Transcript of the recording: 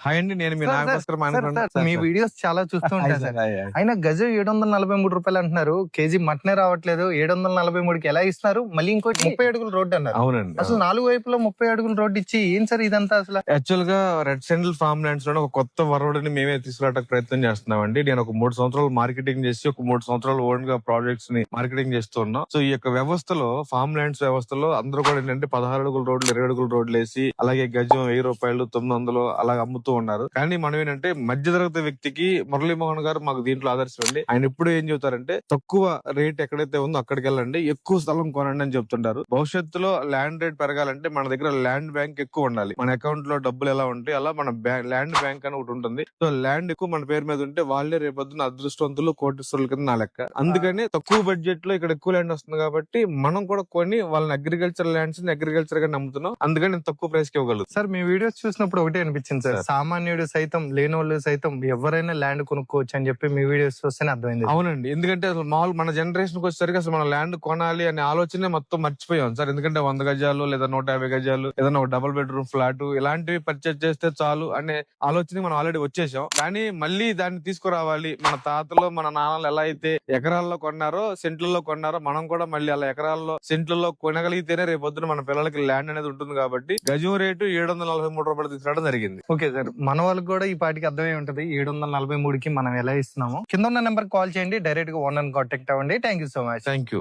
Hi అండి, నేను మీ sir, నాగభాస్కర్ sir, మాట్లాడుతున్నాను. సార్, మీ వీడియోస్ చాలా చూస్తూ ఉంటా సార్. అయినా గజం 743 రూపాయలు అంటున్నారు. కేజీ మటనే రావట్లేదు. 743కి ఎలా ఇస్తున్నారు? మళ్ళీ ఇంకోటి 30 అడుగుల రోడ్డు అన్నారు. అవునండి. అసలు 4 వైపులా 30 అడుగుల రోడ్డు ఇచ్చి ఏం సార్ ఇదంతా అసలు? యాక్చువల్ గా రెడ్ సెంట్రల్ ఫార్మ్ ల్యాండ్స్ లో ఒక కొత్త వరవడిని మేమే తీసుకురావడానికి ప్రయత్నం చేస్తున్నామండి. నేను ఒక 3 సంవత్సరాలు మార్కెటింగ్ చేసి ఒక 3 సంవత్సరాలు ఓన్ గా ప్రాజెక్ట్స్ ని మార్కెటింగ్ చేస్తున్నాం. సో ఈ యొక్క వ్యవస్థలో, ఫార్మ్ ల్యాండ్స్ వ్యవస్థలో అందరూ కూడా ఏంటంటే 16 అడుగుల రోడ్లు, 20 అడుగుల రోడ్లు వేసి అలాగే గజం 1000 రూపాయలు, 900 అలా అమ్ముతూ ఉన్నారు. కానీ మనం ఏంటంటే మధ్యతరగతి వ్యక్తికి మురళీమోహన్ గారు మాకు దీంట్లో ఆదర్శం అండి. ఆయన ఎప్పుడు ఏం చెబుతారంటే తక్కువ రేట్ ఎక్కడైతే ఉందో అక్కడికి వెళ్ళండి, ఎక్కువ స్థలం కొనండి అని చెప్తుంటారు. భవిష్యత్తులో ల్యాండ్ రేట్ పెరగాలంటే మన దగ్గర ల్యాండ్ బ్యాంక్ ఎక్కువ ఉండాలి. మన అకౌంట్ లో డబ్బులు ఎలా ఉంటాయి అలా మన ల్యాండ్ బ్యాంక్ అని ఒకటి ఉంటుంది. సో ల్యాండ్ ఎక్కువ మన పేరు మీద ఉంటే వాళ్ళే రేపొద్దున అదృష్టవంతులు, కోటీశ్వరుల కింద నా లెక్క. అందుకని తక్కువ బడ్జెట్ లో ఇక్కడ ఎక్కువ ల్యాండ్ వస్తుంది కాబట్టి మనం కూడా కొని వాళ్ళని అగ్రికల్చర్ ల్యాండ్స్ ని అగ్రికల్చర్ గా నమ్ముతున్నాం. అందుకని నేను తక్కువ ప్రైస్ కి ఇవ్వగలను. సార్, మీ వీడియోస్ చూసినప్పుడు ఒకటే అనిపించింది సార్, సామాన్యుడు సైతం, లేనోళ్ళు సైతం ఎవరైనా ల్యాండ్ కొనుక్కోవచ్చు అని చెప్పి మీ వీడియోస్ చూస్తేనే అర్థమైంది. అవునండి, ఎందుకంటే అసలు మామూలు మన జనరేషన్ కి వచ్చేసరికి అసలు మన ల్యాండ్ కొనాలి అనే ఆలోచనే మొత్తం మర్చిపోయాం సార్. ఎందుకంటే 100 గజాలు లేదా 150 గజాలు ఏదైనా ఒక డబుల్ బెడ్రూమ్ ఫ్లాట్ ఇలాంటివి పర్చేజ్ చేస్తే చాలు అనే ఆలోచన మనం ఆల్రెడీ వచ్చేసాం. కానీ మళ్ళీ దాన్ని తీసుకురావాలి. మన తాతలు, మన నాన్నలు ఎలా అయితే ఎకరాల్లో కొన్నారో, సెంట్లలో కొన్నారో, మనం కూడా మళ్ళీ అలా ఎకరాల్లో, సెంట్లలో కొనగలిగితేనే రేపు పొద్దున మన పిల్లలకి ల్యాండ్ అనేది ఉంటుంది. కాబట్టి గజం రేటు 743 రూపాయలు తీసుకురావడం జరిగింది. ఓకే సార్, మన వాళ్ళకి కూడా ఈ పాటికి అర్థమై ఉంటది 743కి మనం ఎలా ఇస్తున్నాము. కింద ఉన్న నెంబర్ కాల్ చేయండి, డైరెక్ట్ గా ఓనర్ కాంటాక్ట్ అవ్వండి. Thank you so much. Thank you.